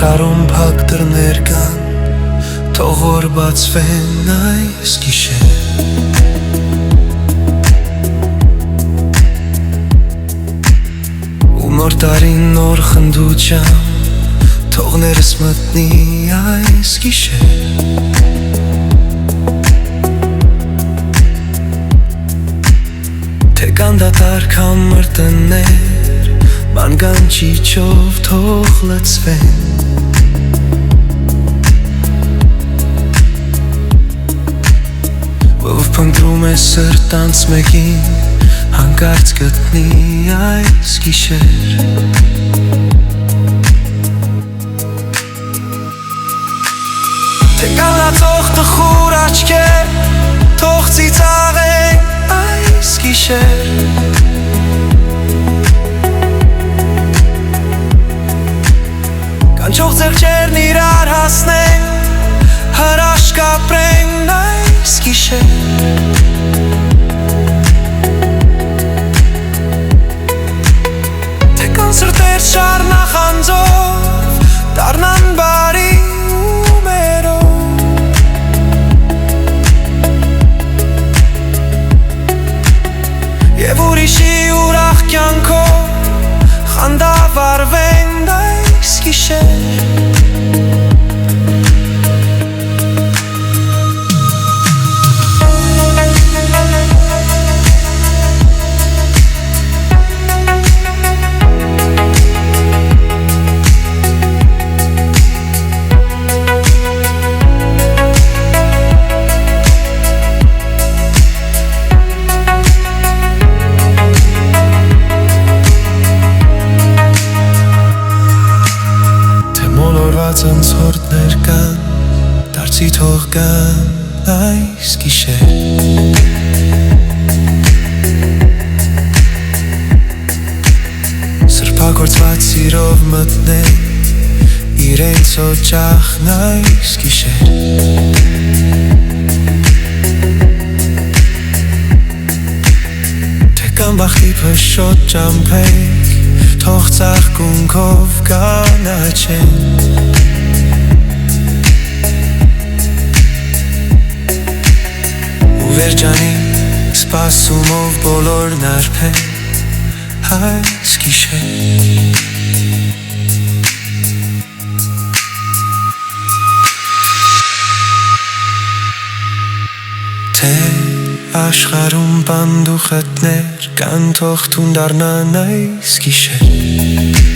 Աշխարհում փակ դռներ կան, թող որ բացվեն այս գիշեր Ու նոր տարին նոր խնդուճամ, թող ներս մտնի այս գիշեր Թե կան դատարկ համր տներ, ման գանչիչով թող լցվեն Ով փնտրում է սրտանց մեկին, հանկարծ գտնի այս գիշեր Թե կանացող տխուր աչքեր, թող ծիծաղեն այս գիշեր Կանչող ձեռքերն իրար հասնեն, հրաշք ապրեն այս գիշեր Թե կան սրտեր շարնախանձով, դառնան բարի ու մերով Եվ ուրիշի ուրախ կյանքով, խանդավառվեն այս գիշեր Ցանցորդներ կան, դարձի թող կան այս գիշեր Սրբագործված սիրով մտնեն, իրենց օջախն այս գիշեր Թե կան բախտի փշոտ ճամփեք, թող ծաղկունքով կանաչեն Վերջանին սպասումով բոլորն արփեն այս գիշեր Թե աշխարհում բանդուխտներ կան թող տուն դառնան այս գիշեր